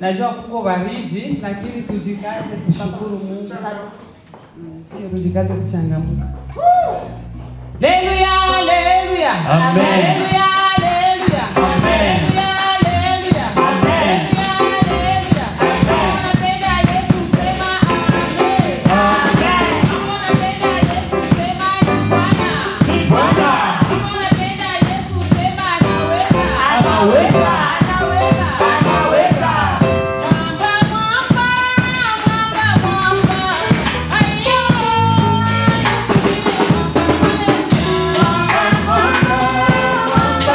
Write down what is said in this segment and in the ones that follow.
Najua kuko baridi lakini tujikaze tushukuru Mungu. Tujikaze kuchangamka. Haleluya, haleluya. Amen. Haleluya, haleluya. Amen. Haleluya, haleluya. Haleluya. Unapenda Yesu sema amen. Amen. Unapenda Yesu sema ni Bwana. Ni Bwana. Unapenda Yesu sema anaweza. Anaweza. Anaweza. Anaweza. Mwamba, mwamba, mwamba, mwamba. Ayo. Mwamba, mwamba,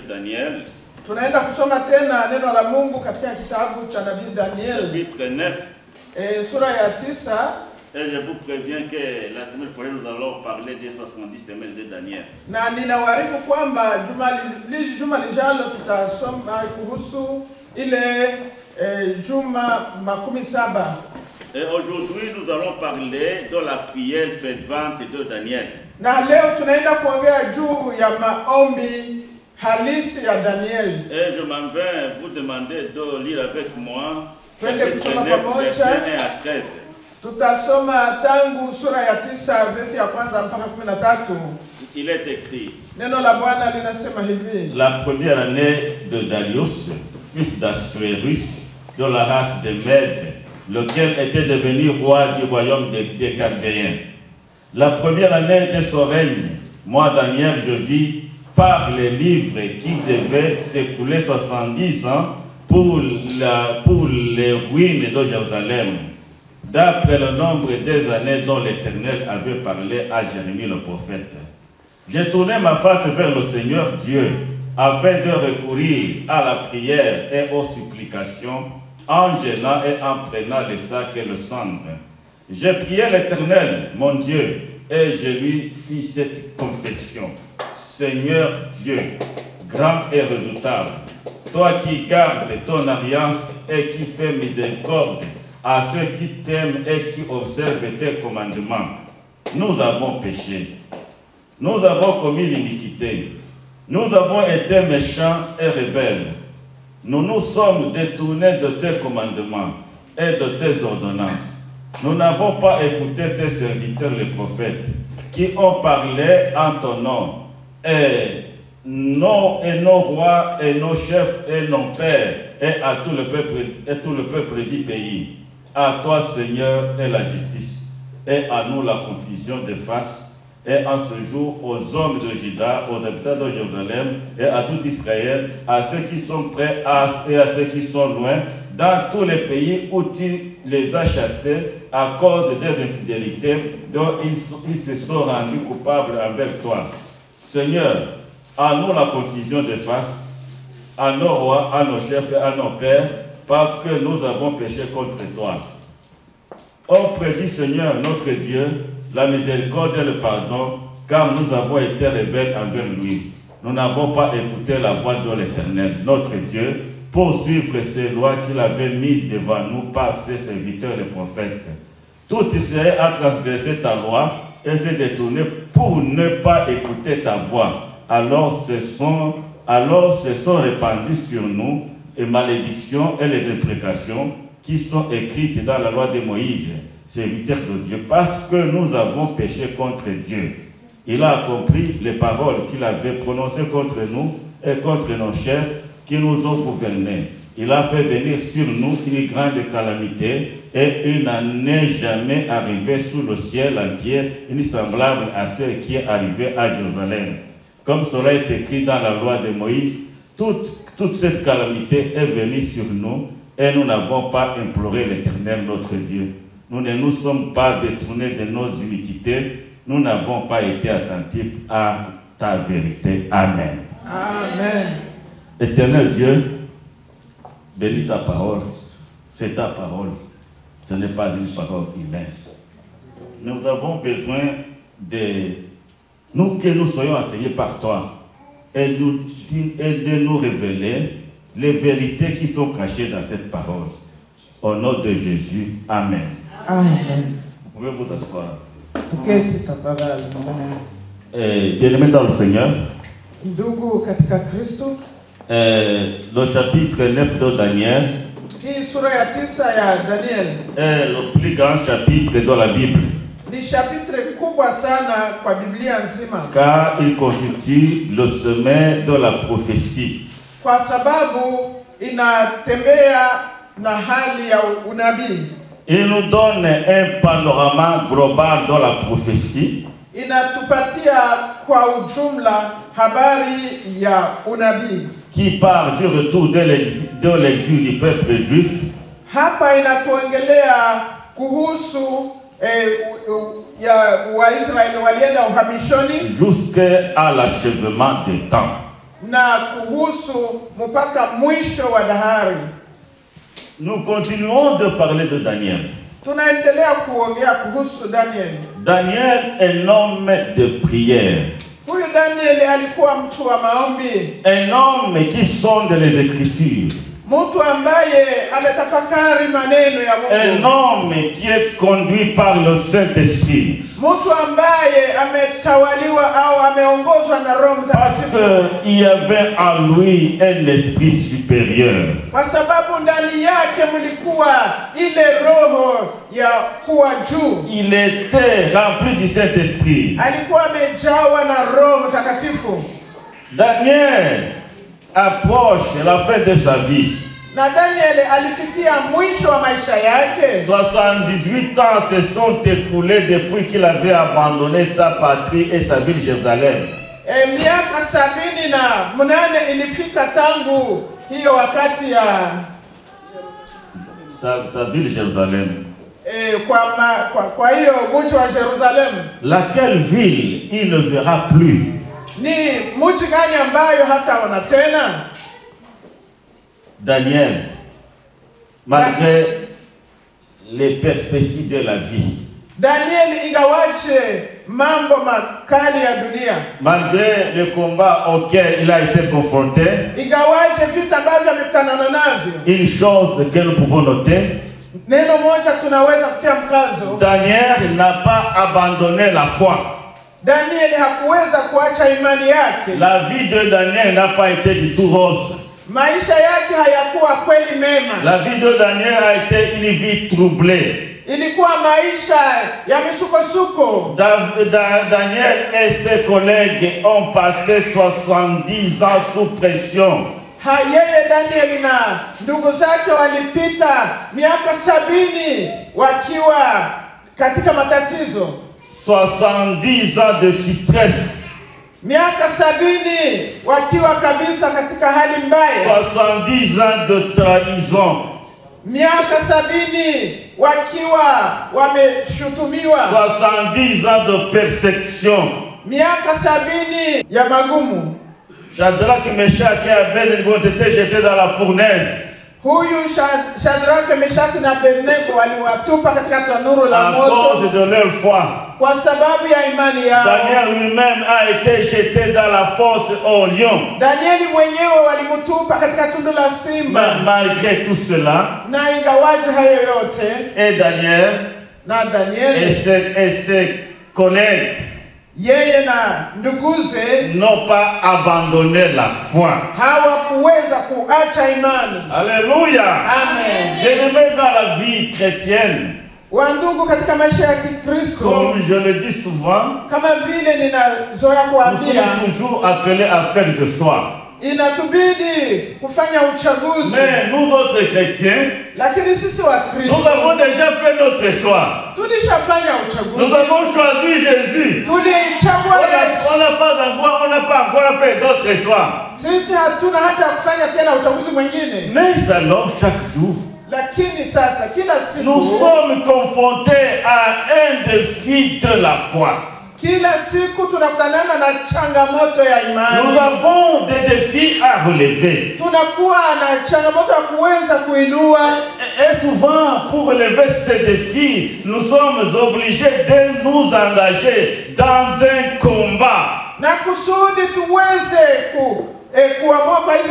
Daniel, Tunaenda kusoma tena neno la Mungu katika kitabu cha nabii Daniel. chapitre 9. Sura ya 9. Et je vous préviens que la semaine prochaine, nous allons parler des 70 semaines de Daniel. Na ninawaarifu kwamba juma lijalo tutasoma kuhusu ile juma 17. Et aujourd'hui, nous allons parler de la prière fervente de Daniel. Na leo tunaenda kuongea juu ya maombi halisi ya Daniel. Et je m'en vais vous demander de lire avec moi chapitre 9, versets 1 à 13. Tutasoma tangu sura ya 9 verse ya kwanza mpaka 13. Il est écrit: Neno la Bwana linasema hivi: La première année de Darius, fils d'Assuérus, de la race des Mèdes, lequel était devenu roi du royaume des Chaldéens. La première année de son règne, moi Daniel, je vis par les livres qu'il devait s'écouler 70 ans pour les ruines de Jérusalem, d'après le nombre des années dont l'Éternel avait parlé à Jérémie le prophète. J'ai tourné ma face vers le Seigneur Dieu, afin de recourir à la prière et aux supplications, en gênant et en prenant le sac et le cendre. J'ai prié l'Éternel, mon Dieu, et je lui fis cette confession. Seigneur Dieu, grand et redoutable, toi qui gardes ton alliance et qui fais miséricorde à ceux qui t'aiment et qui observent tes commandements, nous avons péché. Nous avons commis l'iniquité. Nous avons été méchants et rebelles. Nous nous sommes détournés de tes commandements et de tes ordonnances. Nous n'avons pas écouté tes serviteurs les prophètes qui ont parlé en ton nom. Et nos rois et nos chefs et nos pères et à tout le peuple du pays. À toi, Seigneur, est la justice, et à nous la confusion des faces. Et en ce jour, aux hommes de Juda, aux habitants de Jérusalem, et à tout Israël, à ceux qui sont près et à ceux qui sont loin, dans tous les pays où tu les as chassés à cause des infidélités dont ils se sont rendus coupables envers toi. Seigneur, à nous la confusion des faces, à nos rois, à nos chefs et à nos pères, parce que nous avons péché contre toi. On prédit, Seigneur, notre Dieu, la miséricorde et le pardon, car nous avons été rebelles envers lui. Nous n'avons pas écouté la voix de l'Éternel, notre Dieu, pour suivre ces lois qu'il avait mises devant nous par ses serviteurs les prophètes. Tout Israël a transgressé ta loi et s'est détourné pour ne pas écouter ta voix. Alors se sont répandues sur nous les malédictions et les imprécations qui sont écrites dans la loi de Moïse, serviteur de Dieu, parce que nous avons péché contre Dieu. Il a accompli les paroles qu'il avait prononcées contre nous et contre nos chefs qui nous ont gouvernés. Il a fait venir sur nous une grande calamité et il n'en est jamais arrivé sous le ciel entier, une semblable à ce qui est arrivé à Jérusalem. Comme cela est écrit dans la loi de Moïse, toute cette calamité est venue sur nous et nous n'avons pas imploré l'Éternel notre Dieu. Nous ne nous sommes pas détournés de nos iniquités, nous n'avons pas été attentifs à ta vérité. Amen. Amen. Éternel Dieu, bénis ta parole, c'est ta parole, ce n'est pas une parole humaine. Nous avons besoin que nous soyons enseignés par toi et de nous révéler les vérités qui sont cachées dans cette parole. Au nom de Jésus, Amen. Amen. Vous pouvez vous asseoir. Tuketi tafadhali. Bien-aimés dans le Seigneur, Ndugu katika Kristo, le chapitre 9 de Daniel hii sura ya 9 ya Daniel est le plus grand chapitre de la Bible, ni chapitre kubwa sana kwa Biblia nzima, car il constitue le sommet de la prophétie. kwa sababu inatembea na hali ya unabii. Il nous donne un panorama global de la prophétie, Inatupatia kwa ujumla habari ya unabii, qui part du retour de l'exil du peuple juif. Hapa inatuongelea kuhusu ya Waisraeli walienda uhamishoni jusqu'à l'achèvement des temps. na kuhusu mpaka mwisho wa dahari. Nous continuons de parler de Daniel. Tunaendelea kuongea kuhusu Daniel. Daniel, un homme de prière. Huyu Daniel alikuwa mtu wa maombi. Un homme qui sonde les Écritures. Mtu ambaye ametafakari maneno ya Un Mungu. homme qui est conduit par le Saint-Esprit. Mtu ambaye ametawaliwa au ameongozwa na Roho Parce Mtakatifu. qu'il y avait en lui un esprit supérieur. Kwa sababu ndani yake mlikuwa ile roho ya kuwa juu. Il était rempli du Saint-Esprit. Alikuwa amejawa na Roho Mtakatifu. Daniel approche la fin de sa vie. Na Daniel alifikia mwisho wa maisha yake. 78 ans se sont écoulés depuis qu'il avait abandonné sa patrie et sa ville Jérusalem. Miaka 78 ilifika tangu hiyo wakati ya Sa ville Jérusalem. kwa hiyo mji wa Jerusalem. Laquelle ville il ne verra plus? Ni mji gani ambayo hataona tena? Daniel, malgré les perspectives de la vie, Daniel ingawaje mambo makali ya dunia, malgré le combat auquel il a été confronté, ingawaje vita ambavyo amekutana navyo, une chose que nous pouvons noter, neno moja tunaweza kutia mkazo. Daniel n'a pas abandonné la foi. Daniel hakuweza kuacha imani yake. La vie de Daniel n'a pas été du tout rose. Maisha yake hayakuwa kweli mema. La vie de Daniel a été une vie troublée. Ilikuwa maisha ya misukosuko. Daniel et ses collègues ont passé 70 ans sous pression. Yeye Daniel na ndugu zake walipita miaka 70 wakiwa katika matatizo. 70 ans de stress. Miaka 70 wakiwa kabisa katika hali mbaya. 70 ans de trahison. Miaka 70 wakiwa wameshutumiwa. 70 ans de persécution. Miaka 70 ya magumu. Shadrach, Meshach et Abednego ont été jetés dans la fournaise. Huyu Shadrach, Meshach na Abednego waliwatupa katika tanuru la À moto cause de leur foi. kwa sababu ya imani yao. Daniel lui-même a été jeté dans la fosse au lion. Danieli mwenyewe walimtupa katika tundu la simba. Mais malgré tout cela, Na ingawaje hayo yote, et Daniel na Danieli et ses collègues yeye na nduguze n'ont pas abandonné la foi. hawakuweza kuacha imani. Alléluia. Amen. Bien-aimés dans la vie chrétienne, Wandugu katika maisha ya Kikristo, comme je le dis souvent, kama vile ninazoea nous kuambia, sommes toujours appelés à faire des choix. inatubidi kufanya uchaguzi. Mais nous autres chrétiens, Lakini sisi wa Kristo nous avons déjà fait notre choix. tulishafanya Nous uchaguzi. avons choisi Jésus. Tulichagua Yesu. On n'a pas encore fait d'autres choix. Sisi hatuna hata ya kufanya tena uchaguzi mwingine. Mais alors, chaque jour, Lakini sasa kila nous siku, sommes confrontés à un défi de la foi. kila siku tunakutana na changamoto ya Nous imani. avons des défis à relever. Tunakuwa na changamoto ya kuweza kuinua. Et souvent, pour relever ces défis, nous sommes obligés de nous engager dans un combat. Na kusudi tuweze kuamua kwa hizi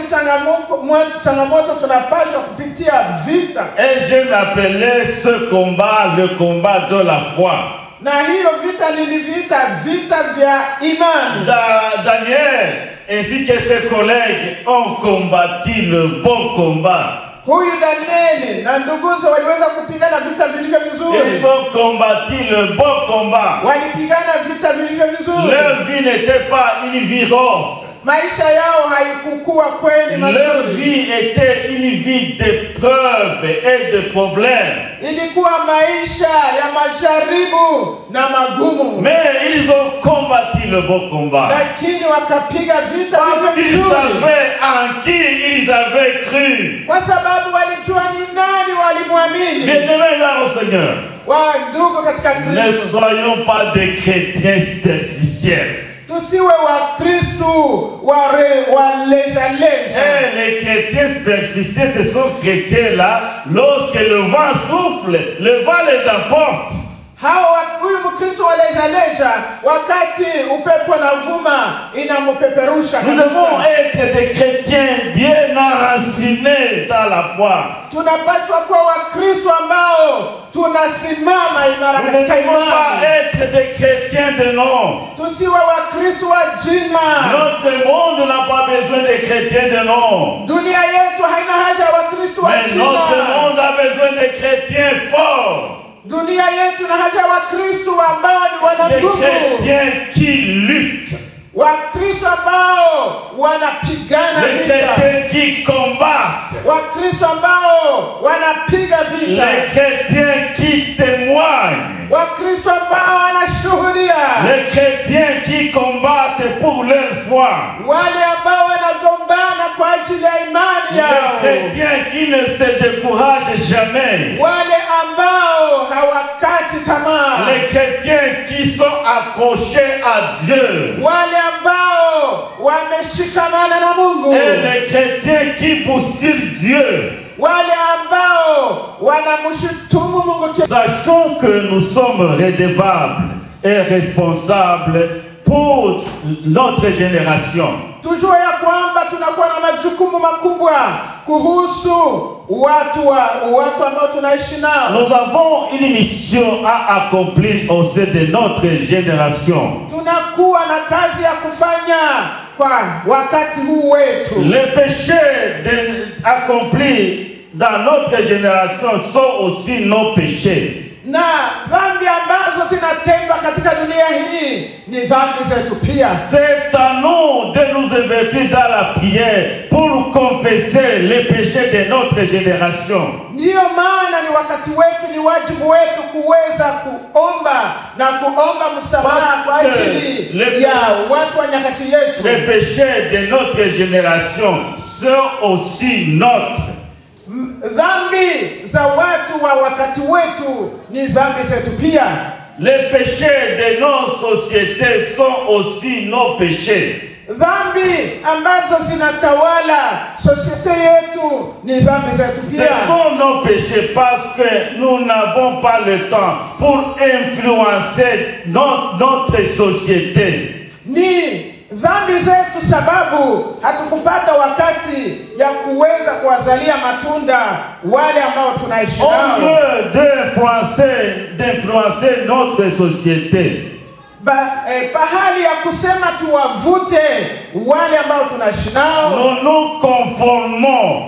changamoto tunapaswa kupitia vita. Et je l'appelais ce combat le combat de la foi. Na hiyo vita niliviita vita vya imani. Daniel ainsi que ses collègues ont combattu le bon combat. Huyu Danieli na nduguze waliweza kupigana vita vilivyo vizuri. Ils ont combattu le bon combat. Walipigana vita vilivyo vizuri. Leur vie n'était pas une vie rose. Maisha yao haikukuwa kweli Leur mazuri. vie était une vie d'épreuves et de problèmes. Ilikuwa maisha ya majaribu na magumu. Mais ils ont combattu le bon combat. Lakini wakapiga vita Parce qu'ils vizuri. savaient en qui ils avaient cru. Kwa sababu walijua ni nani walimwamini. Bien-aimés dans le Seigneur, Wa ndugu katika ne Kristo, soyons pas des chrétiens superficiels. tusiwe Wakristu wa leja-leja. Et les chrétiens superficiels, ce sont chrétiens-là, lorsque le vent souffle, le vent les emporte. Huyu Mkristo wa leja-leja, wakati upepo unavuma inamupeperusha Nous kabisa. devons être des chrétiens bien enracinés dans la foi. Tunapaswa kuwa Wakristo ambao tunasimama imara Nous ne katika devons pas imani. être des chrétiens de nom. Tusiwe Wakristo wa jina. Notre monde n'a pas besoin de chrétiens de nom. Dunia yetu haina haja ya Wakristo wa Mais notre jina. monde a besoin de chrétiens forts. Dunia yetu na haja ya Wakristo ambao ni wana Des nguvu. chrétiens qui luttent. Wakristo ambao wanapigana Les vita. chrétiens qui combattent. Wakristo ambao wanapiga vita. Les chrétiens qui témoignent. Wakristo ambao wanashuhudia. Les chrétiens qui combattent pour leur foi. Wale ambao wanagombana kwa ajili ya imani Les yao. chrétiens qui ne se découragent jamais. Wale ambao hawakati tamaa. Les chrétiens qui sont accrochés à Dieu. Wale ambao wameshikamana na Mungu. Et les chrétiens qui bousculent Dieu. Wale ambao wanamshutumu Mungu. Sachons que nous sommes redevables et responsables pour notre génération. Tujue ya kwamba tunakuwa na majukumu makubwa kuhusu watu ambao tunaishi nao. Nous avons une mission à accomplir au sein de notre génération. Tunakuwa na kazi ya kufanya kwa wakati huu wetu. Les péchés accomplis dans notre génération sont aussi nos péchés. Na dhambi ambazo zinatendwa katika dunia hii ni dhambi zetu pia. C'est à nous de nous investir dans la prière pour confesser les péchés de notre génération. Ndiyo maana ni wakati wetu, ni wajibu wetu kuweza kuomba na kuomba msamaha kwa ajili ya watu wa nyakati yetu. Les péchés de notre génération sont aussi nôtres. Dhambi za watu wa wakati wetu ni dhambi zetu pia. Les péchés de nos sociétés sont aussi nos péchés. Dhambi ambazo zinatawala societe yetu ni dhambi zetu Ce pia. sont nos péchés parce que nous n'avons pas le temps pour influencer notre société. Ni dhambi zetu sababu hatukupata wakati ya kuweza kuwazalia matunda wale ambao tunaishi Au nao. lieu d'influencer notre société, Pahali ya kusema tuwavute wale ambao tunaishi nao, nous nous conformons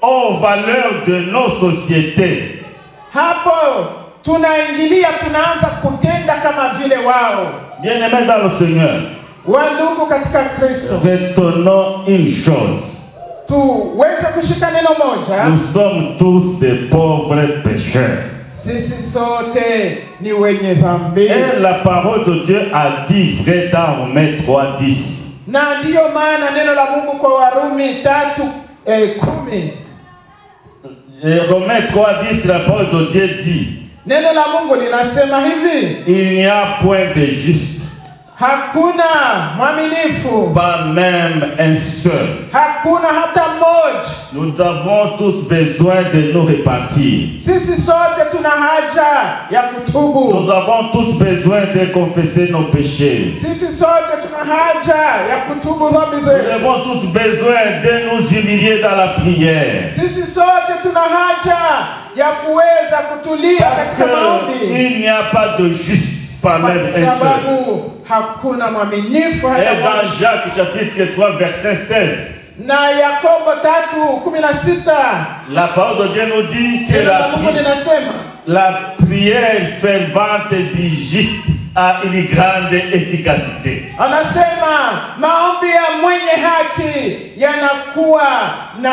aux valeurs de nos sociétés. hapo tunaingilia, tunaanza kutenda kama vile wao. Bien-aimés dans le Seigneur, Wandugu katika Kristo, retenons une chose. tuweze kushika neno moja. Nous sommes tous des pauvres pécheurs. Sisi sote ni wenye dhambi. Et la parole de Dieu a dit vrai dans Romains 3:10. Na ndiyo maana neno la Mungu kwa Warumi 3:10. Romains 3:10, la parole de Dieu dit: Neno la Mungu linasema hivi: il n'y a point de juste, hakuna mwaminifu, pas même un seul. hakuna hata mmoja. Nous avons tous besoin de nous repentir. Sisi sote tuna haja ya kutubu. Nous avons tous besoin de confesser nos péchés. Sisi sote tuna haja ya kutubu dhambi Nous zetu. avons tous besoin de nous humilier dans la prière. Sisi sote tuna haja ya kuweza kutulia Parce katika maombi, qu'il n'y a pas de juste, pas kwa même un seul. sababu hakuna mwaminifu hata Et dans mmoja. Jacques chapitre 3 verset 16, Na Yakobo 3:16 la parole de Dieu nous dit que neno la Mungu linasema la prière fervente du juste a une grande efficacité. anasema maombi ya mwenye haki yanakuwa na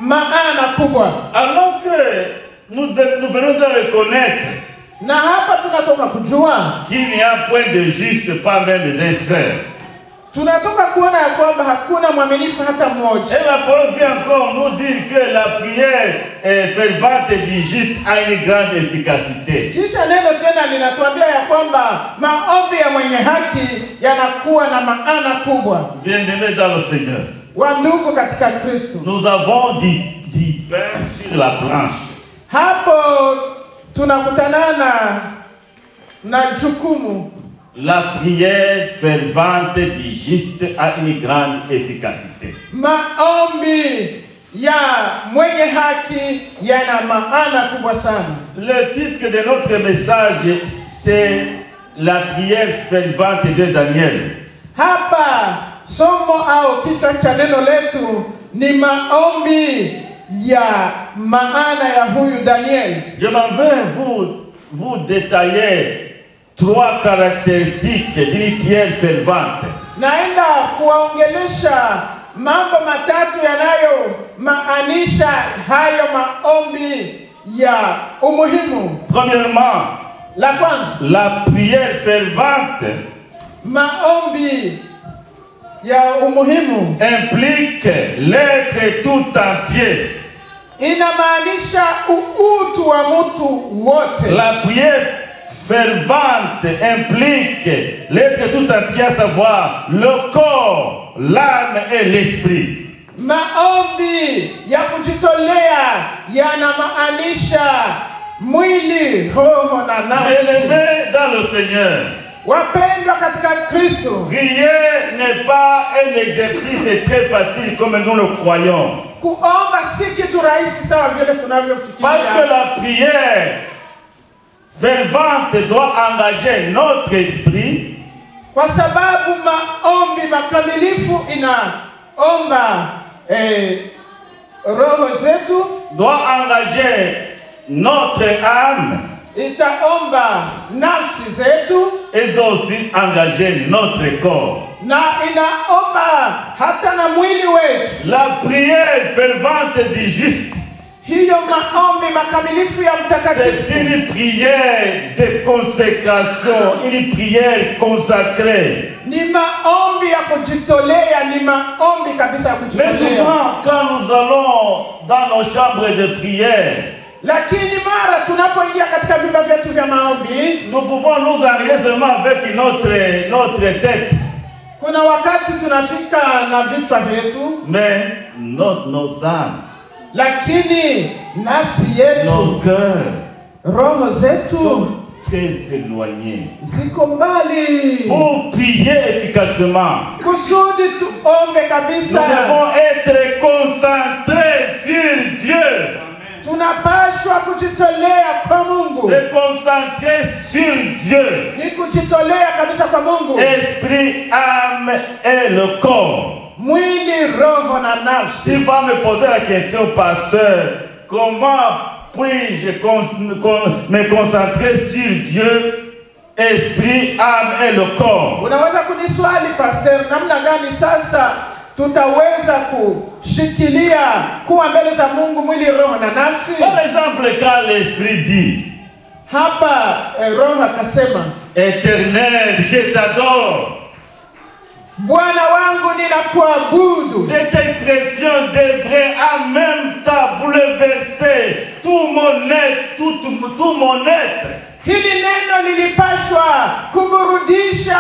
maana kubwa. Alors que nous venons de reconnaître Na hapa tunatoka kujua qu'il n'y a point de juste, pas même un seul. tunatoka kuona ya kwamba hakuna mwaminifu hata mmoja. Et la parole vient encore nous dire que la prière fervente du juste a une grande efficacité. Kisha neno tena linatuambia ya kwamba maombi ya mwenye haki yanakuwa na maana kubwa. Bien-aimés dans le Seigneur, Wandugu katika Kristo, nous avons du pain sur la planche. hapo tunakutanana na jukumu. La prière fervente du juste a une grande efficacité. Maombi ya mwenye haki yana maana kubwa sana. Le titre de notre message, c'est la prière fervente de Daniel. Hapa somo au kichwa cha neno letu ni maombi ya maana ya huyu Daniel. Je m'en vais vous détailler 3 caractéristiques d'une prière fervente. Naenda kuwaongelesha mambo matatu yanayo maanisha hayo maombi ya umuhimu. Premièrement, La kwanza, la prière fervente maombi ya umuhimu implique l'être tout entier. inamaanisha uutu wa mtu wote. La prière fervente implique l'être tout entier, à savoir le corps, l'âme et l'esprit. Maombi ya kujitolea yanamaanisha mwili, roho na nafsi. Bien-aimés dans le Seigneur, Wapendwa katika Kristo, prier n'est pas un exercice très facile comme nous le croyons. kuomba si kitu rahisi sawa vile Parce que tunavyofikiria. la prière fervente doit engager notre esprit, Kwa sababu maombi makamilifu inaomba roho zetu, doit engager notre âme itaomba nafsi zetu, et doit aussi engager notre corps. na inaomba hata na mwili wetu. La prière fervente du juste, Hiyo maombi makamilifu ya c'est mtakatifu une prière de consécration, une prière consacrée. ni maombi ya kujitolea, ni maombi kabisa ya Mais kujitolea. souvent, quand nous allons dans nos chambres de prière, Lakini mara tunapoingia katika vyumba vyetu vya maombi, nous pouvons nous arrêter seulement avec notre tête. kuna wakati tunafika na vichwa vyetu, Mais nos âmes, lakini nafsi nos yetu, cœurs roho zetu sont très éloignés. ziko mbali. Pour prier efficacement, Kusudi tuombe nous kabisa, devons être concentrés sur Dieu. tunapashwa kujitolea kwa Mungu. Se concentrer sur Dieu. Ni kujitolea kabisa kwa Mungu, Esprit, âme et le corps. mwili, roho na Si nafsi. vous me posez la question, pasteur, comment puis-je me concentrer sur Dieu, esprit, âme et le corps? Unaweza kuniswali pastor, namna gani sasa tutaweza kushikilia kuwa mbele za Mungu mwili, roho na nafsi? Par exemple, quand l'esprit dit, Hapa roho akasema, Éternel, je t'adore. Bwana wangu ninakuabudu. Cette expression devrait en même temps bouleverser tout mon être. Hili neno lilipashwa kuburudisha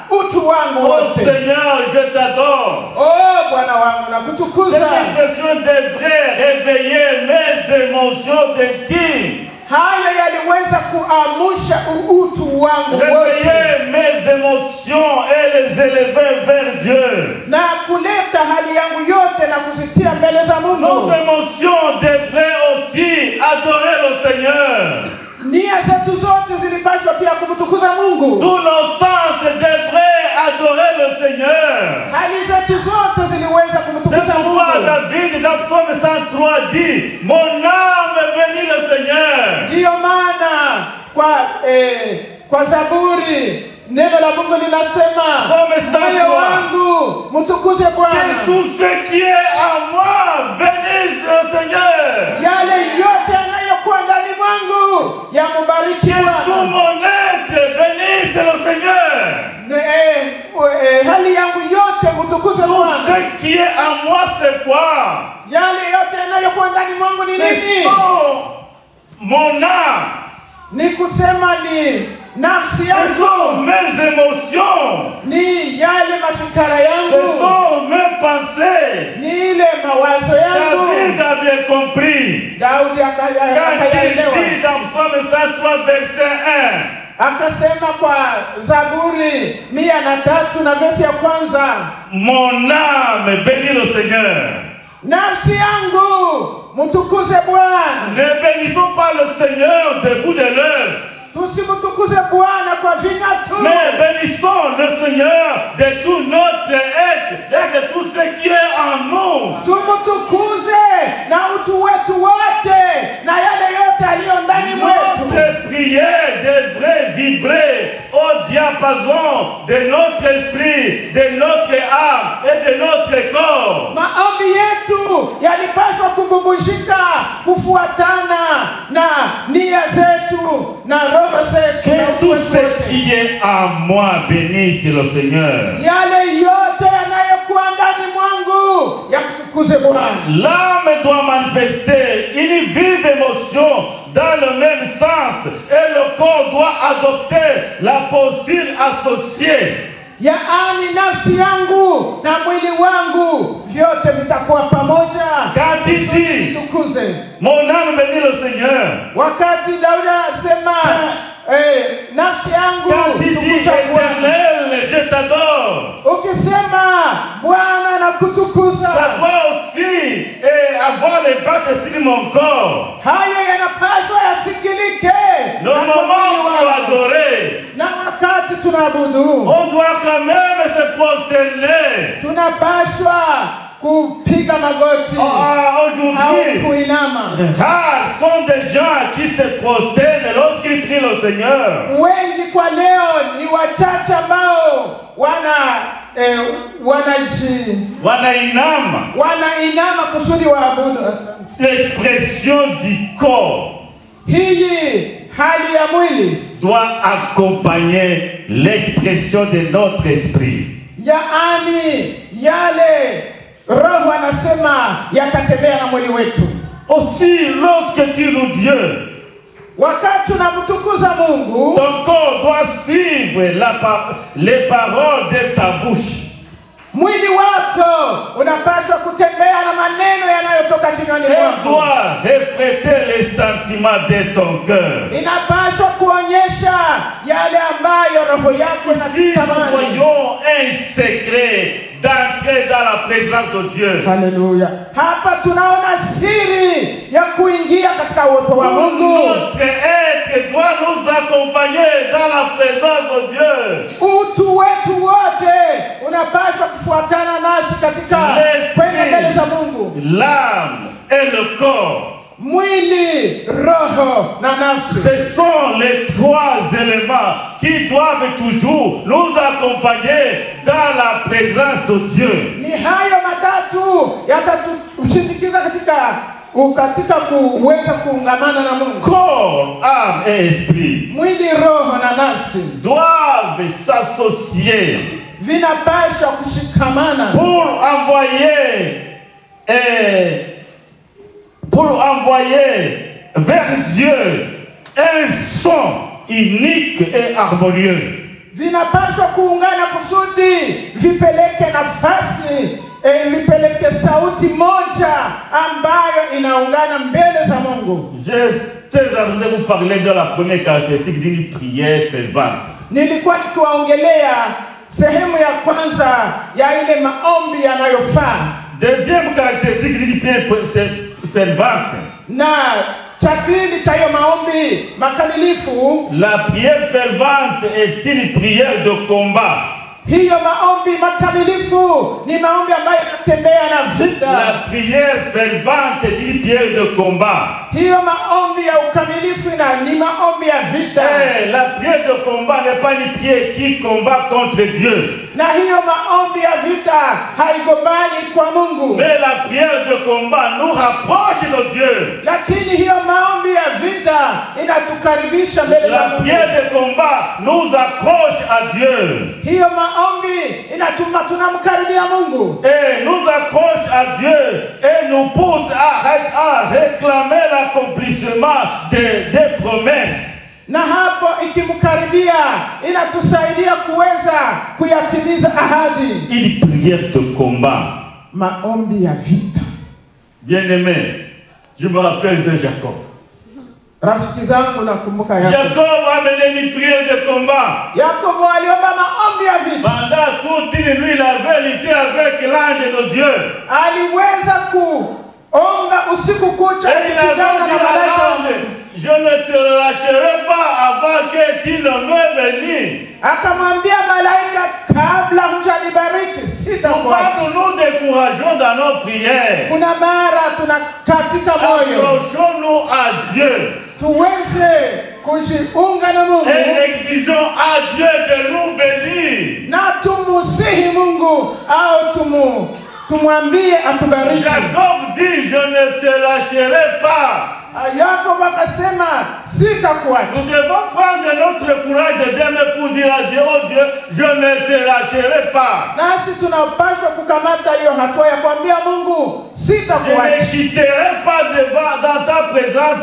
utu wangu Oh wote. Seigneur, je t'adore. Oh Bwana wangu Cette nakutukuza. expression devrait réveiller mes émotions intimes. Hayo yaliweza kuamsha utu wangu wote Réveiller mes émotions et les élever vers Dieu. na kuleta hali yangu yote na kuzitia mbele za Nos Mungu. émotions devraient aussi adorer le Seigneur. Nia zetu zote zilipashwa pia kumtukuza Mungu. Tous nos sens devraient adorer le Seigneur. Hali zetu zote ziliweza C'est kumtukuza pourquoi Mungu. David dans Psaume 103 dit, mon âme bénit le Seigneur. Ndiyo maana kwa Zaburi neno la Mungu linasema, moyo wangu mtukuze Que Bwana, tout ce qui est à moi bénisse le Seigneur. yale yote yanayokuwa ndani mwangu yamubariki Que tout Bwana. mon être bénisse le Seigneur. Hali yangu yote mon âme, ni kusema ni nafsi ce yangu, sont mes émotions, ni yale mafikara ce yangu, sont mes pensées. ni ile mawazo yangu. David a bien compris. Daudi Quand il akayaelewa, dit dans Psaume 103, verset 1, akasema kwa Zaburi 103 na versi ya kwanza, mon âme bénit le Seigneur. nafsi yangu mtukuze Bwana. Ne bénissons pas le Seigneur debout de l'œuvre, Tusimtukuze Bwana kwa vinywa tu, mais bénissons le Seigneur de tout notre être et de tout ce qui est en nous. tumtukuze na utu wetu wote na yale yote aliyo ndani mwetu. Notre prière devrait vibrer au diapason de notre esprit, de notre âme et de notre corps. Maombi yetu yalipaswa kububushika kufuatana na nia zetu na roho zetu. na Que utu tout wetu ce wote. qui est en moi bénisse le Seigneur. Yale yote yanayokuwa ndani mwangu yamtukuze Bwana. L'âme doit manifester une vive émotion dans le même sens et le corps doit adopter la posture associée. Yaani nafsi yangu na mwili wangu vyote vitakuwa pamoja. Quand il dit, Tukuze. mon âme bénit le Seigneur, Wakati Daudi anasema nafsi yangu quand il dit, tukuza Bwana. Éternel, je t'adore, Ukisema Bwana na ça kutukuza, doit aussi avoir les battes sur mon corps. hayo yanapaswa yasikilike. Le na kwa moment mwili où wangu. adorer, Na wakati tunaabudu on doit quand même se prosterner. tunapaswa kupiga magoti au Aujourd'hui, kuinama. rares sont des gens qui se prosternent lorsqu'ils prient le Seigneur. Wengi kwa leo ni wachache ambao wanainama kusudi waabudu. L'expression du corps Hii hali ya mwili doit accompagner l'expression de notre esprit. yaani yale Roho anasema yatatembea na mwili wetu. Aussi, lorsque tu loues Dieu, Wakati tunamtukuza Mungu, ton corps doit suivre les paroles de ta bouche. mwili wako unapaswa kutembea na maneno yanayotoka kinywani Elle mwako. doit refléter les sentiments de ton cœur. Inapaswa kuonyesha yale ambayo roho yako Si nous inatamani. voyons un secret d'entrer dans la présence de Dieu, Haleluya. Hapa tunaona siri ya kuingia katika uwepo wa tout Mungu. notre être doit nous accompagner dans la présence de Dieu. Utu wetu wote unapaswa kufuatana nasi katika kwenda mbele za Mungu. L'âme et le corps, Mwili, roho na nafsi. ce sont les trois éléments qui doivent toujours nous accompagner dans la présence de Dieu. Ni hayo matatu yatatushindikiza katika kuweza kuungamana na Mungu. Corps, âme et esprit Mwili, roho na nafsi doivent s'associer vinapaswa kushikamana pour envoyer vers Dieu un son unique et harmonieux. vinapaswa kuungana kusudi vipeleke nafasi, vipeleke sauti moja ambayo inaungana mbele za Mungu. J'étais en train de vous parler de la première caractéristique d'une prière fervente. Nilikuwa nikiwaongelea sehemu ya kwanza ya ile maombi yanayofaa. Deuxième caractéristique d'une prière fervente. Na cha pili cha hiyo maombi makamilifu, La prière fervente est une prière de combat. hiyo maombi makamilifu ni maombi ambayo yanatembea na vita. La prière fervente est une prière de combat. Hiyo maombi ya ukamilifu ni maombi ya vita. La prière de combat n'est pas une prière qui combat contre Dieu. Na hiyo maombi ya vita haigombani kwa Mungu. Mais la prière de combat nous rapproche de Dieu. Lakini hiyo maombi ya vita inatukaribisha mbele za La Mungu. prière de combat nous accroche à Dieu. Hiyo maombi inatuma tunamkaribia Mungu. Et nous accroche à Dieu et nous pousse à réclamer l'accomplissement des promesses. Na hapo ikimkaribia inatusaidia kuweza kuyatimiza ahadi. Une prière de combat. Maombi ya vita. Bien-aimé, je me rappelle de Jacob. Rafiki zangu nakumbuka Yakobo. Jacob a mené une prière de combat. Yakobo aliomba maombi ya vita. Pendant toute une nuit, il avait lutté avec l'ange de Dieu. Aliweza kuomba usiku kucha Et il avait akipigana dit na à malaika. l'ange, je ne te lâcherai pas avant que tu ne me bénisses. Akamwambia malaika, kabla hujanibariki sitakuacha. Nous nous décourageons dans nos prières. Kuna mara tunakatika moyo. Approchons-nous à Dieu. Tuweze kujiunga na Mungu. Et exigeons à Dieu de nous bénir. Na tumusihi Mungu au tumwambie atubariki. Jacob dit, je ne te lâcherai pas. Yakobo akasema sitakuacha. Nous devons prendre notre courage de demain pour dire à Dieu, oh Dieu, je ne te lâcherai pas. Nasi tunapaswa kukamata hiyo hatua ya kuambia Mungu Je ne sitakuacha. quitterai pas dans ta présence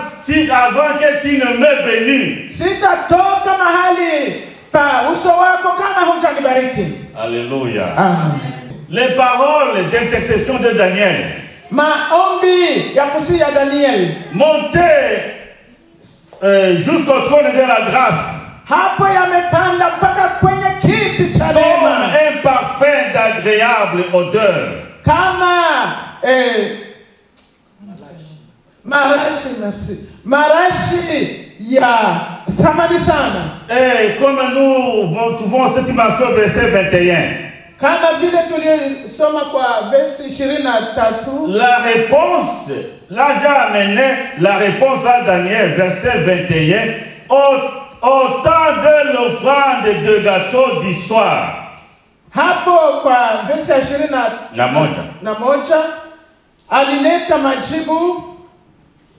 avant que tu ne me bénisses. Sitatoka mahali pa uso wako kama hujanibariki. Alléluia. Amen. Les paroles d'intercession de Daniel. Maombi ya kusi ya Daniel. Monter jusqu'au trône de la grâce. Hapo yamepanda mpaka kwenye kiti cha Comme neema. un parfum d'agréable odeur. Kama marashi ya thamani sana. Et comme nous trouvons cette dimension verset 21. Kama vile tulisoma kwa versi 23. La réponse, là j'ai amené la réponse à Daniel, verset 21, au temps de l'offrande de gâteau d'histoire. Hapo kwa versi 21 na moja alileta majibu.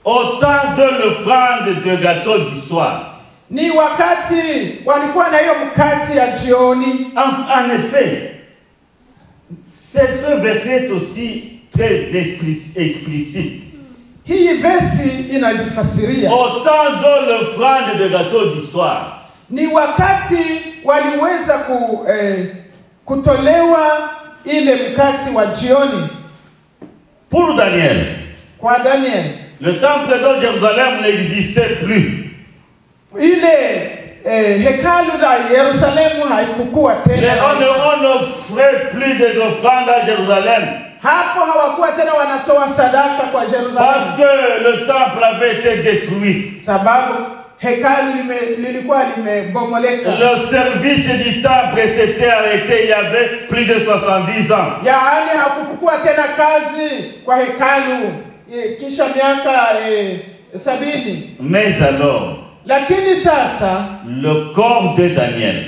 Au temps de l'offrande de gâteau d'histoire. Ni wakati walikuwa na hiyo mkati ya jioni. En effet, ce verset est aussi très explicite. Hii versi inajifasiria. Au temps de l'offrande de gâteau d'histoire. Ni wakati waliweza kutolewa ile mkati wa jioni. Pour Daniel. Kwa Daniel. Le temple de Jérusalem n'existait plus. Ile hekalu la Yerusalemu haikukuwa tena. On n'offrait plus des offrandes à Jérusalem. Hapo hawakuwa tena wanatoa sadaka kwa Yerusalemu. Parce que le temple avait été détruit. Sababu hekalu lilikuwa limebomoleka. Le service du temple s'était arrêté il y avait plus de 70 ans. Yaani hakukuwa tena kazi kwa hekalu kisha miaka 70. Mais alors, lakini sasa le corps de Daniel.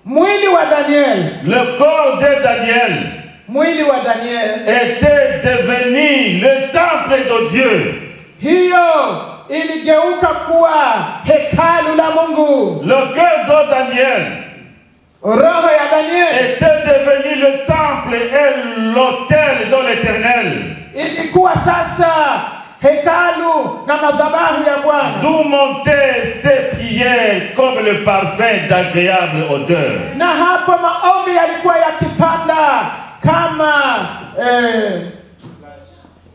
Mwili wa Daniel. Le corps de Daniel. Mwili wa Daniel était devenu le temple de Dieu. Hiyo iligeuka kuwa hekalu la Mungu. Le cœur de Daniel. Roho ya Daniel était devenu le temple et l'autel de l'Éternel. Ilikuwa sasa hekalu na madhabahu ya Bwana. D'où montaient ses prières comme le parfum d'agréable odeur. Na hapo maombi yalikuwa yakipanda kama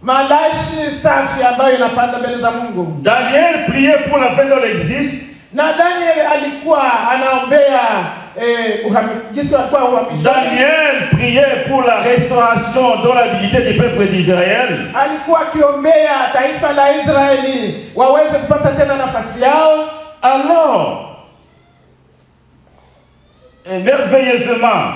malashi safi ambayo inapanda mbele za Mungu. Daniel priait pour la fin de l'exil. Na Daniel alikuwa anaombea jinsi walikuwa uhamishoni. Daniel priait pour la restauration de la dignité du peuple d'Israël. Alikuwa akiombea taifa la Israeli waweze kupata tena nafasi yao. Alors, merveilleusement,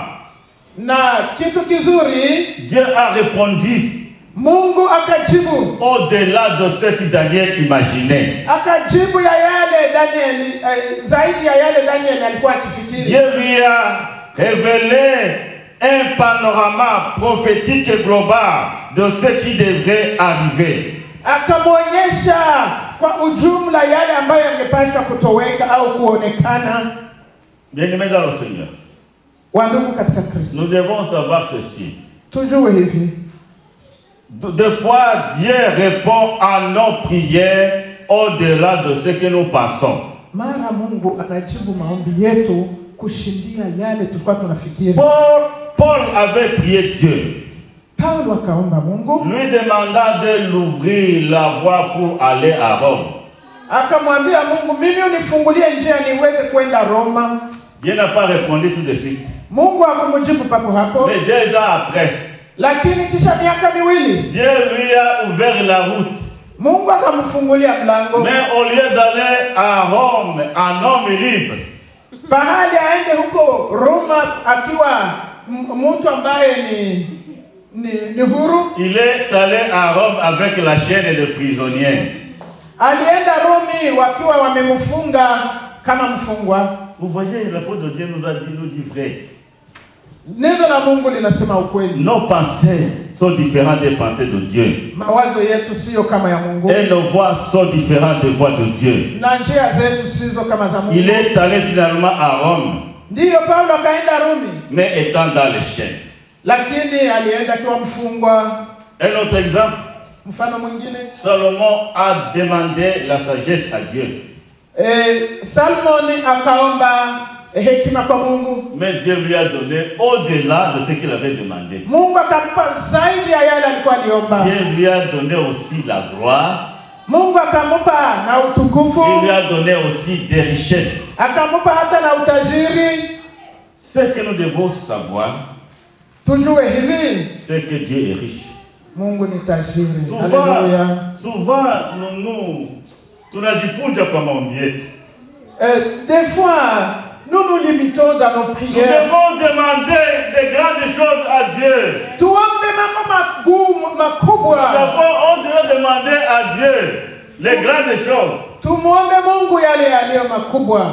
na kitu kizuri, Dieu a répondu. Mungu akajibu au-delà de ce que Daniel imaginait. Akajibu ya yale Daniel, zaidi ya yale Daniel alikuwa akifikiri. Dieu lui a révélé un panorama prophétique et global de ce qui devrait arriver. Akamwonyesha kwa ujumla yale ambayo yangepaswa kutoweka au kuonekana. Bien-aimés dans le Seigneur, Wandugu katika Kristo, nous devons savoir ceci. tujue hivi. Des fois, Dieu répond à nos prières au-delà de ce que nous pensons. Mara Mungu anajibu maombi yetu kushindia yale tulikuwa tunafikiri. Paul avait prié Dieu, Paulo akaomba Mungu, lui demandant de l'ouvrir la voie pour aller à Rome. akamwambia Mungu, mimi unifungulie njia niweze kwenda Roma. Dieu n'a pas répondu tout de suite. Mungu akamjibu papo hapo. Mais 2 ans après, Lakini kisha miaka miwili Dieu lui a ouvert la route. Mungu akamfungulia mlango. Mais au lieu d'aller à Rome en homme libre, Bahali aende huko Roma akiwa mtu ambaye ni huru, il est allé à Rome avec la chaîne de prisonnier. alienda Rumi wakiwa wamemfunga kama mfungwa. Vous voyez, l'apôtre de Dieu nous dit vrai. Neno la Mungu linasema ukweli. Nos pensées sont différentes des pensées de Dieu. Mawazo yetu sio kama ya Mungu. Et nos voies sont différentes des voies de Dieu. Na njia zetu sizo kama za Mungu. Il est allé finalement à Rome, Ndiyo Paulo akaenda Rumi, mais étant dans les chaînes. lakini alienda akiwa mfungwa. Un autre exemple, Mfano mwingine, Salomon a demandé la sagesse à Dieu. Salmoni akaomba hekima kwa Mungu. Mais Dieu lui a donné au-delà de ce qu'il avait demandé. Mungu akampa zaidi ya yale alikuwa aliomba. Dieu lui a donné aussi la gloire. Mungu akampa na utukufu. Il lui a donné aussi des richesses. Akampa hata na utajiri. Ce que nous devons savoir, Tujue hivi, c'est que Dieu est riche. Mungu ni tajiri. Haleluya. Souvent, nous tunajipunja kwa maombi yetu. Des fois, nous nous limitons dans nos Nous prières. devons demander des grandes choses à Dieu. Tuombe mambo makubwa. D'abord, on doit demander à Dieu les grandes choses. Tumuombe Mungu yale yaliyo makubwa.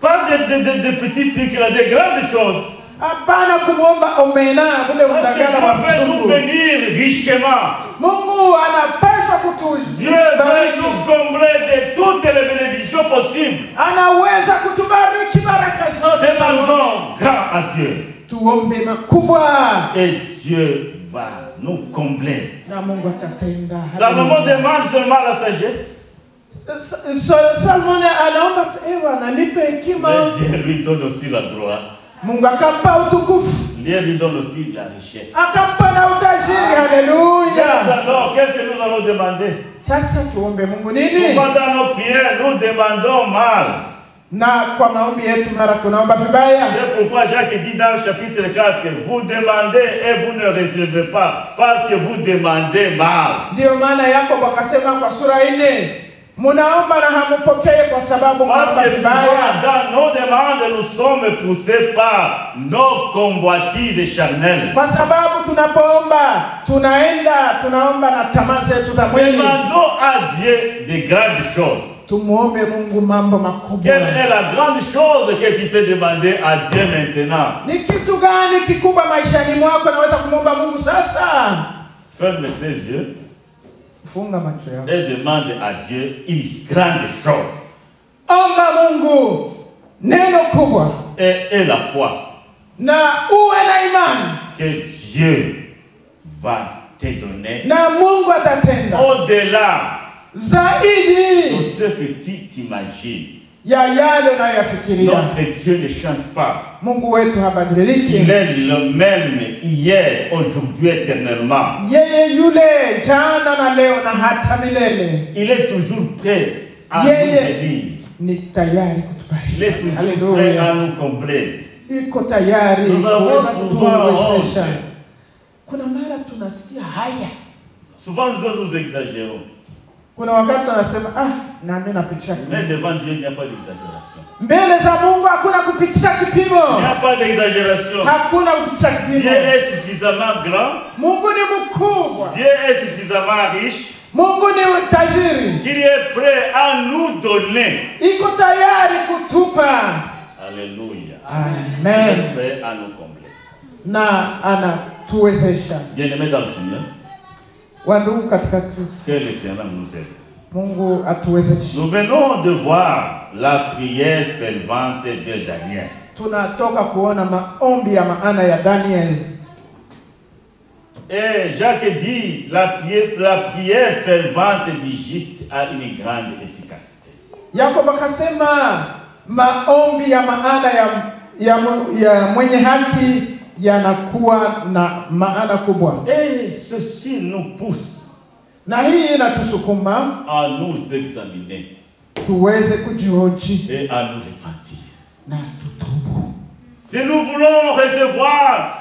Pas de petits trucs, là, des grandes choses. Hapana kumuomba omena kule Parce que udagala wa Dieu peut nous mchungu. bénir richement. Mungu anapaswa Dieu peut nous combler de toutes les bénédictions possibles. Anaweza kutubariki baraka zote. Demandons grand à Dieu. Tuombe makubwa. Et Dieu va nous combler. Na Mungu atatenda. Salomon demande seulement la sagesse. Salomon anaomba ewa nanipe hekima. Mais Dieu lui donne aussi la gloire. Mungu akampa utukufu. Dieu lui donne aussi la richesse. Akampa na utajiri. Haleluya. Alors, qu'est-ce que nous allons demander? Sasa tuombe Mungu nini? Souvent dans nos prières, nous demandons mal. Na kwa maombi yetu mara tunaomba vibaya. C'est pourquoi Jacques dit dans le chapitre 4 que vous demandez et vous ne recevez pas parce que vous demandez mal. Ndio maana Yakobo akasema kwa sura 4, munaomba na hamupokee kwa sababu mnaomba vibaya. Dans nos demandes, nous sommes poussés par nos convoitises charnelles. Kwa sababu tunapoomba, tunaomba na tamaa zetu za mwili. Demandons à Dieu des grandes choses. Tumuombe Mungu mambo makubwa. Quelle est la grande chose que tu peux demander à Dieu maintenant? Ni kitu gani kikubwa maishani mwako naweza kumwomba Mungu sasa? Ferme tes yeux. Funga macho yako. Et demande à Dieu une grande chose. Omba Mungu neno kubwa. Et la foi. Na uwe na imani. Que Dieu va te donner. Na Mungu atatenda. Au-delà zaidi de ce que tu t'imagines. Ya yale unayofikiria. Notre Dieu ne change pas. Mungu wetu habadiliki. Il est le même hier, aujourd'hui, éternellement. Yeye yule jana na leo na hata milele. Il est toujours prêt à nous bénir. Ni tayari kutubariki. Il est toujours prêt à nous combler. Iko tayari kuweza kutuwezesha. Kuna mara tunasikia haya. Souvent nous exagérons. Kuna wakati tunasema na mimi napitisha kipimo. Mais devant Dieu, il n'y a pas d'exagération. Mbele za Mungu hakuna kupitisha kipimo. Il n'y a pas d'exagération. Hakuna kupitisha kipimo. Dieu est suffisamment grand. Mungu ni mkubwa. Dieu est suffisamment riche. Mungu ni tajiri. Qu'il est prêt à nous donner. Iko tayari kutupa. Alléluia. Amen. Il est prêt à nous combler. Na anatuwezesha. Bien-aimés dans le Seigneur. Wandugu katika Kristo. Que l'Éternel nous aide. Mungu atuwezeshe. Nous venons de voir la prière fervente de Daniel. Tunatoka kuona maombi ya maana ya Daniel. Et Jacques dit, la prière fervente du juste a une grande efficacité. Yakobo akasema maombi ya maana ya mwenye haki yanakuwa na maana kubwa. Et ceci nous pousse Na hii inatusukuma à nous examiner tuweze kujihoji et à nous repentir. na tutubu. Si nous voulons recevoir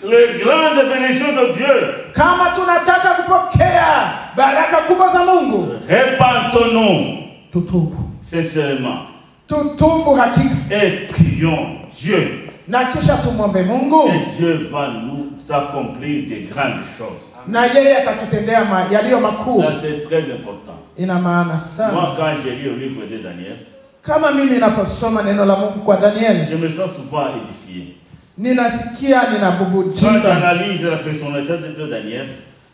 les grandes bénédictions de Dieu, Kama tunataka kupokea baraka kubwa za Mungu, repentons-nous tutubu. sincèrement Tutubu hakika. et prions Dieu. Na kisha tumwombe Mungu Et Dieu va nous accomplir de grandes choses. na yeye atatutendea yaliyo makuu. Ça c'est très important. Ina maana sana. Moi quand j'ai lu le livre de Daniel, Kama mimi ninaposoma neno la Mungu kwa Daniel, je me sens souvent édifié. ninasikia Quand ninabubujika. j'analyse la personnalité de Daniel,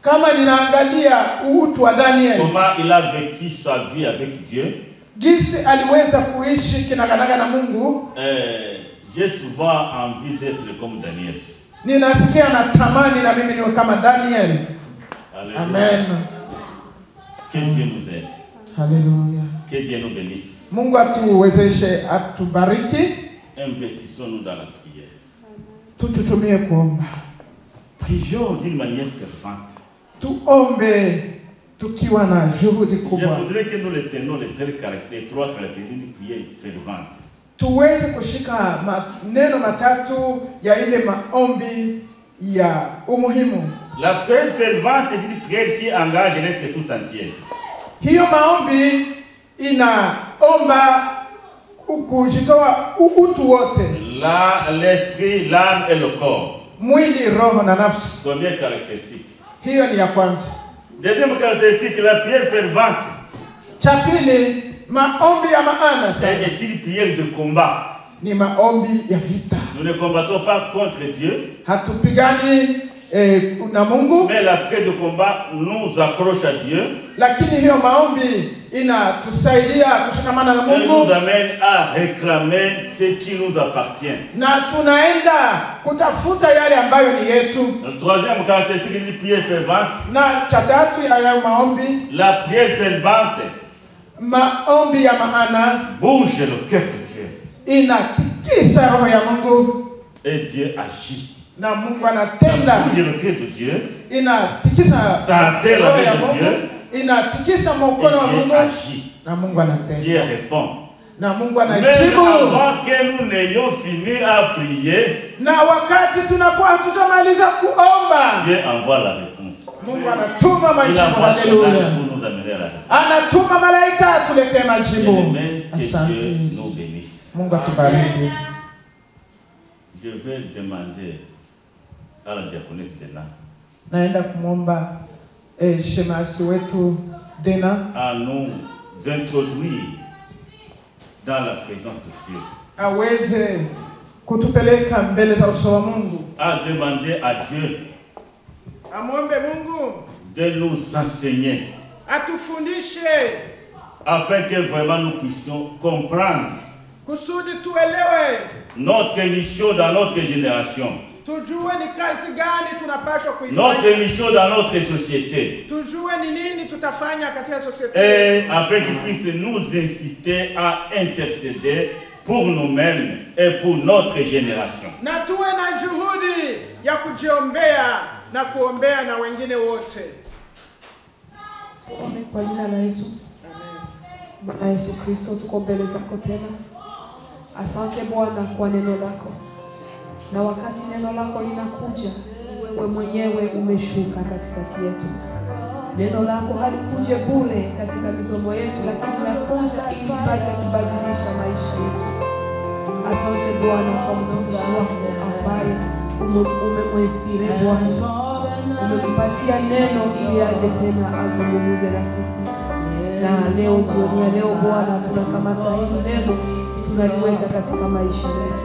Kama ninaangalia utu wa Daniel, comment il a vécu sa vie avec Dieu, jinsi aliweza kuishi kinaganaga na Mungu, j'ai souvent envie d'être comme Daniel. ninasikia natamani na mimi niwe kama Daniel. Alléluia. Amen. Que Dieu nous aide. Haleluya. Que Dieu nous bénisse. Mungu atuwezeshe, atubariki. Investissons-nous dans la prière. Tututumie kuomba. Prions d'une manière fervente. Tuombe tukiwa na juhudi Je kubwa. voudrais que nous retenons les trois caractéristiques d'une prière fervente. Tuweze kushika maneno matatu ya ile maombi ya umuhimu. La prière fervente est une prière qui engage l'être tout entier. Hiyo maombi inaomba kujitoa utu wote, L'esprit, l'âme et le corps. mwili, roho na nafsi. Première caractéristique. Hiyo ni ya kwanza. Deuxième caractéristique, la prière fervente Cha pili, maombi ya maana sana est une prière de combat. ni maombi ya vita. Nous ne combattons pas contre Dieu, Hatupigani na Mungu, mais la prière de combat nous accroche à Dieu lakini hiyo maombi inatusaidia kushikamana na et nous Mungu amène à réclamer ce qui nous appartient. na tunaenda kutafuta yale ambayo ni yetu. La troisième caractéristique d'une prière fervente, Na cha tatu ya maombi, la prière fervente maombi ya maana bouge le cœur de Dieu inatikisa roho ya Mungu et Dieu agit. na Mungu Ça anatenda. bouge le cœur de Dieu Inatikisa Ça attire la roho ya main de Mungu, Dieu. inatikisa et mkono wa Dieu Mungu agit. na Mungu anatenda Dieu répond. na Mungu Même anajibu. avant que nous n'ayons fini à prier, Na wakati tunakuwa tutamaliza kuomba, Dieu envoie la réponse. Mungu anatuma Il majibu. envoie son Haleluya. ange pour nous amener la réponse. Anatuma malaika atuletee majibu. Bien-aimés, que Dieu Asante. nous bénisse. Mungu atubariki. Je vais demander à la diaconesse Dena Naenda kumwomba shemasi wetu Dena à nous introduire dans la présence de Dieu, aweze kutupeleka mbele za uso wa Mungu. à demander à Dieu Amwombe Mungu de nous enseigner atufundishe afin que vraiment nous puissions comprendre kusudi tuelewe, notre mission dans notre génération, tujue ni kazi gani tunapaswa notre kuifanya, mission dans notre société, tujue ni nini tutafanya katika society et afin qu'il puisse nous inciter à intercéder pour nous-mêmes et pour notre génération. na tuwe na juhudi ya kujiombea na kuombea na wengine wote. Tuombe kwa jina la Yesu. Bwana Yesu Kristo, tuko mbele zako tena. Asante Bwana kwa neno lako. Na wakati neno lako linakuja, wewe mwenyewe umeshuka katikati yetu. Neno lako halikuje bure katika midomo yetu, lakini linakuja ili lipate kubadilisha maisha yetu. Asante Bwana kwa mtumishi wako ambaye umemwinspire Bwana. Umempatia neno ili aje tena azungumze na sisi. Na leo jioni ya leo Bwana, tunakamata hili neno tunaliweka katika maisha yetu.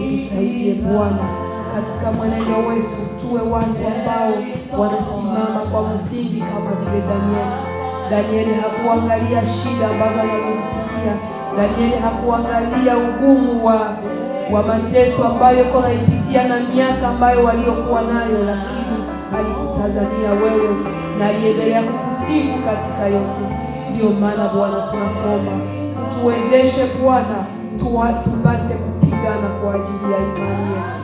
Utusaidie Bwana katika mwenendo wetu, tuwe watu ambao wanasimama kwa msingi kama vile Danieli. Danieli hakuangalia shida ambazo anazozipitia. Danieli hakuangalia ugumu wa mateso ambayo yuko naipitia na miaka ambayo waliokuwa nayo, lakini alikutazamia wewe na aliendelea kukusifu katika yote. Ndio maana Bwana tunakuomba tuwezeshe Bwana tupate kupigana kwa ajili ya imani yetu.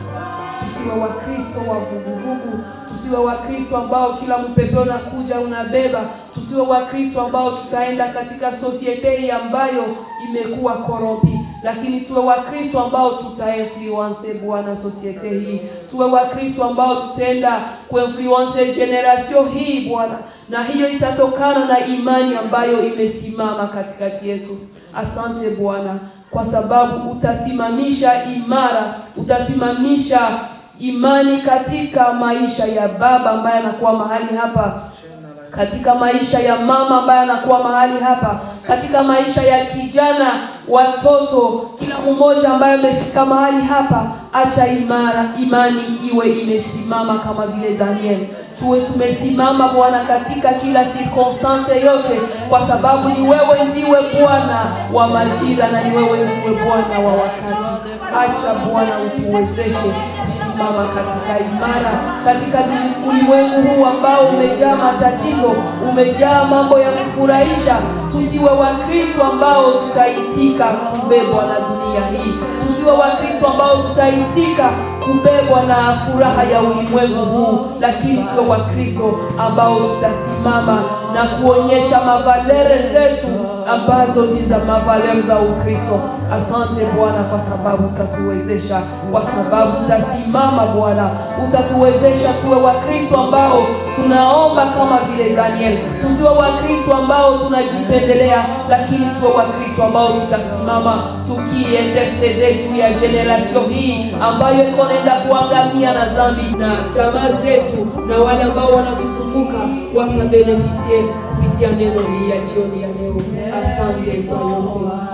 Tusiwe Wakristo wa vuguvugu, tusiwe Wakristo ambao kila mpepeo unakuja unabeba, tusiwe Wakristo ambao tutaenda katika society hii ambayo imekuwa korompi, lakini tuwe Wakristo ambao tutainfluence Bwana society hii. Tuwe Wakristo ambao tutaenda kuinfluence generation hii Bwana, na hiyo itatokana na imani ambayo imesimama katikati yetu. Asante Bwana kwa sababu utasimamisha imara, utasimamisha imani katika maisha ya baba ambaye anakuwa mahali hapa, katika maisha ya mama ambaye anakuwa mahali hapa, katika maisha ya kijana, watoto, kila mmoja ambaye amefika mahali hapa. Acha imani iwe imesimama kama vile Daniel. Tuwe tumesimama Bwana katika kila circumstance yote, kwa sababu ni wewe ndiwe Bwana wa majira na ni wewe ndiwe Bwana wa wakati. Acha Bwana utuwezeshe kusimama katika imara katika ulimwengu huu ambao umejaa matatizo, umejaa mambo ya kufurahisha. Tusiwe Wakristo ambao tutaitika kubebwa na dunia hii. Tusiwe Wakristo ambao tutaitika kubebwa na furaha ya ulimwengu huu, lakini tuwe Wakristo ambao tutasimama na kuonyesha mavalere zetu ambazo ni za mavalere za Ukristo. Asante Bwana kwa sababu utatuwezesha, kwa sababu utasimama Bwana, utatuwezesha tuwe Wakristo ambao tunaomba kama vile Daniel. Tusiwe Wakristo ambao tunajipendelea, lakini tuwe Wakristo ambao tutasimama tukiintercede juu ya generation hii ambayo iko naenda kuangamia na dhambi, na jamaa zetu na wale ambao wanatuzunguka watabeneficie kupitia neno hili ya jioni ya leo. Asante kwa yote.